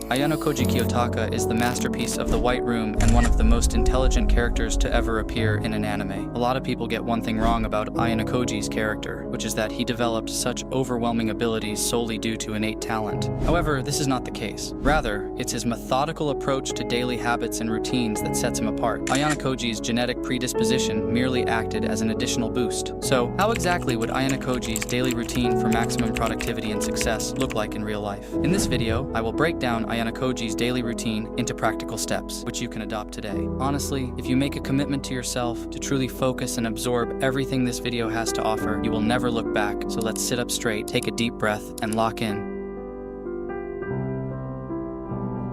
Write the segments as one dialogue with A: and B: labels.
A: Ayanokoji Kiyotaka is the masterpiece of the White Room and one of the most intelligent characters to ever appear in an anime. A lot of people get one thing wrong about Ayanokoji's character, which is that he developed such overwhelming abilities solely due to innate talent. However, this is not the case. Rather, it's his methodical approach to daily habits and routines that sets him apart. Ayanokoji's genetic predisposition merely acted as an additional boost. So, how exactly would Ayanokoji's daily routine for maximum productivity and success look like in real life? In this video, I will break down Ayanokoji's daily routine into practical steps, which you can adopt today. Honestly, if you make a commitment to yourself to truly focus and absorb everything this video has to offer, you will never look back. So let's sit up straight, take a deep breath, and lock in.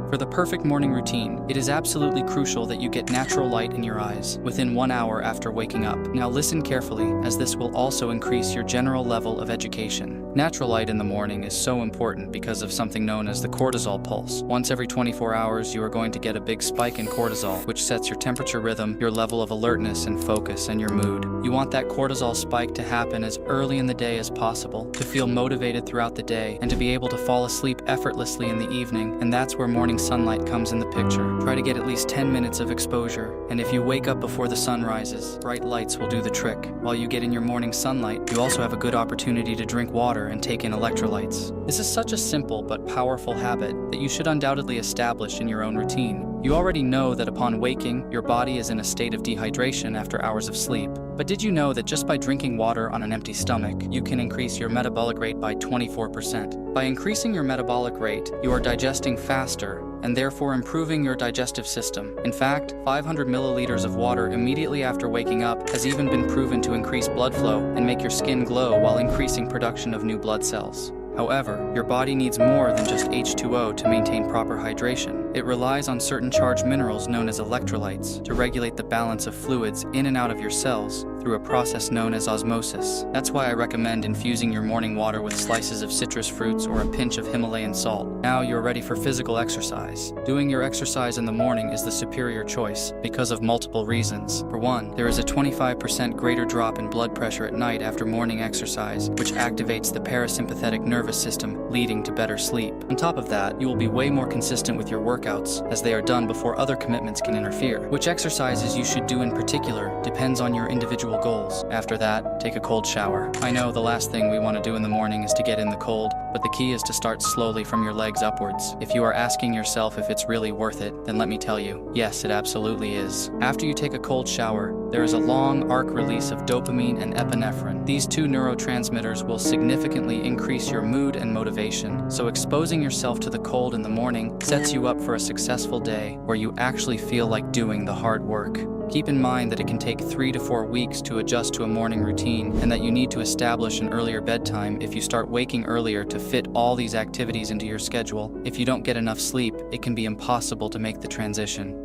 A: For the perfect morning routine, it is absolutely crucial that you get natural light in your eyes within 1 hour after waking up. Now listen carefully, as this will also increase your general level of education. Natural light in the morning is so important because of something known as the cortisol pulse. Once every 24 hours, you are going to get a big spike in cortisol, which sets your temperature rhythm, your level of alertness and focus, and your mood. You want that cortisol spike to happen as early in the day as possible, to feel motivated throughout the day, and to be able to fall asleep effortlessly in the evening, and that's where morning sunlight comes in the picture. Try to get at least 10 minutes of exposure, and if you wake up before the sun rises, bright lights will do the trick. While you get in your morning sunlight, you also have a good opportunity to drink water and take in electrolytes. This is such a simple but powerful habit that you should undoubtedly establish in your own routine. You already know that upon waking, your body is in a state of dehydration after hours of sleep. But did you know that just by drinking water on an empty stomach, you can increase your metabolic rate by 24%? By increasing your metabolic rate, you are digesting faster and therefore improving your digestive system. In fact, 500 milliliters of water immediately after waking up has even been proven to increase blood flow and make your skin glow while increasing production of new blood cells. However, your body needs more than just H2O to maintain proper hydration. It relies on certain charged minerals known as electrolytes to regulate the balance of fluids in and out of your cells through a process known as osmosis. That's why I recommend infusing your morning water with slices of citrus fruits or a pinch of Himalayan salt. Now you're ready for physical exercise. Doing your exercise in the morning is the superior choice because of multiple reasons. For one, there is a 25% greater drop in blood pressure at night after morning exercise, which activates the parasympathetic nervous system, leading to better sleep. On top of that, you will be way more consistent with your workouts, as they are done before other commitments can interfere. Which exercises you should do in particular depends on your individual goals. After that, take a cold shower. I know the last thing we want to do in the morning is to get in the cold, but the key is to start slowly from your legs upwards. If you are asking yourself if it's really worth it, then let me tell you, yes, it absolutely is. After you take a cold shower, there is a long arc release of dopamine and epinephrine. These two neurotransmitters will significantly increase your mood and motivation, so exposing yourself to the cold in the morning sets you up for a successful day where you actually feel like doing the hard work. Keep in mind that it can take 3 to 4 weeks to adjust to a morning routine, and that you need to establish an earlier bedtime if you start waking earlier to fit all these activities into your schedule. If you don't get enough sleep, it can be impossible to make the transition.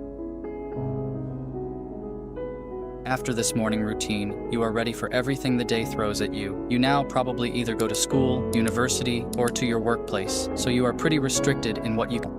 A: After this morning routine, you are ready for everything the day throws at you. You now probably either go to school, university, or to your workplace, so you are pretty restricted in what you can.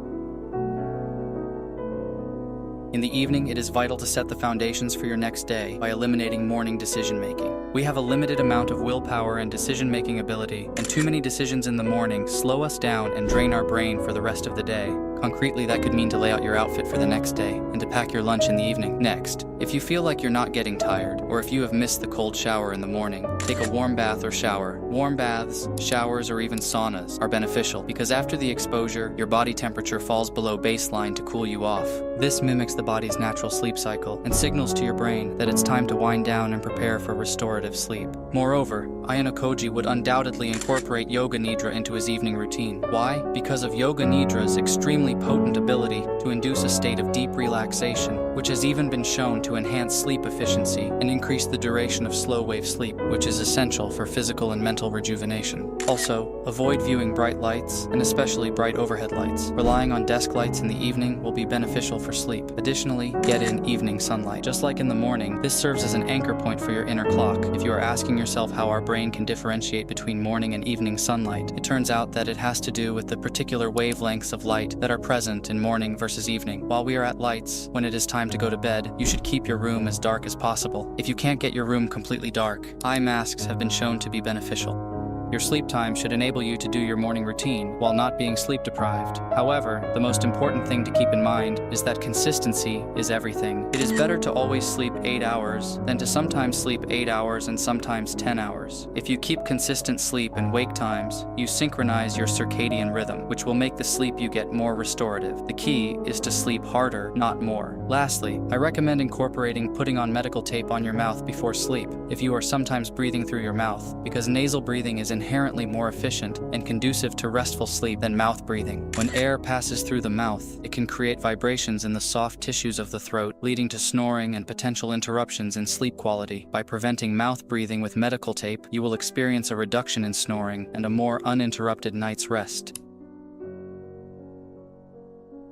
A: In the evening, it is vital to set the foundations for your next day by eliminating morning decision-making. We have a limited amount of willpower and decision-making ability, and too many decisions in the morning slow us down and drain our brain for the rest of the day. Concretely, that could mean to lay out your outfit for the next day and to pack your lunch in the evening. Next, if you feel like you're not getting tired, or if you have missed the cold shower in the morning, take a warm bath or shower. Warm baths, showers, or even saunas are beneficial because after the exposure, your body temperature falls below baseline to cool you off. This mimics the body's natural sleep cycle and signals to your brain that it's time to wind down and prepare for restorative sleep. Moreover, Ayanokoji would undoubtedly incorporate Yoga Nidra into his evening routine. Why? Because of Yoga Nidra's extremely potent ability to induce a state of deep relaxation, which has even been shown to enhance sleep efficiency and increase the duration of slow-wave sleep, which is essential for physical and mental rejuvenation. Also, avoid viewing bright lights, and especially bright overhead lights. Relying on desk lights in the evening will be beneficial for sleep. Additionally, get in evening sunlight. Just like in the morning, this serves as an anchor point for your inner clock. If you are asking yourself how our brain can differentiate between morning and evening sunlight, it turns out that it has to do with the particular wavelengths of light that are present in morning versus evening. While we are at lights, when it is time to go to bed, you should keep your room as dark as possible. If you can't get your room completely dark, eye masks have been shown to be beneficial. Your sleep time should enable you to do your morning routine while not being sleep deprived. However, the most important thing to keep in mind is that consistency is everything. It is better to always sleep 8 hours than to sometimes sleep 8 hours and sometimes 10 hours. If you keep consistent sleep and wake times, you synchronize your circadian rhythm, which will make the sleep you get more restorative. The key is to sleep harder, not more. Lastly, I recommend incorporating putting on medical tape on your mouth before sleep if you are sometimes breathing through your mouth, because nasal breathing is inherently more efficient and conducive to restful sleep than mouth breathing. When air passes through the mouth, it can create vibrations in the soft tissues of the throat, leading to snoring and potential interruptions in sleep quality. By preventing mouth breathing with medical tape, you will experience a reduction in snoring and a more uninterrupted night's rest.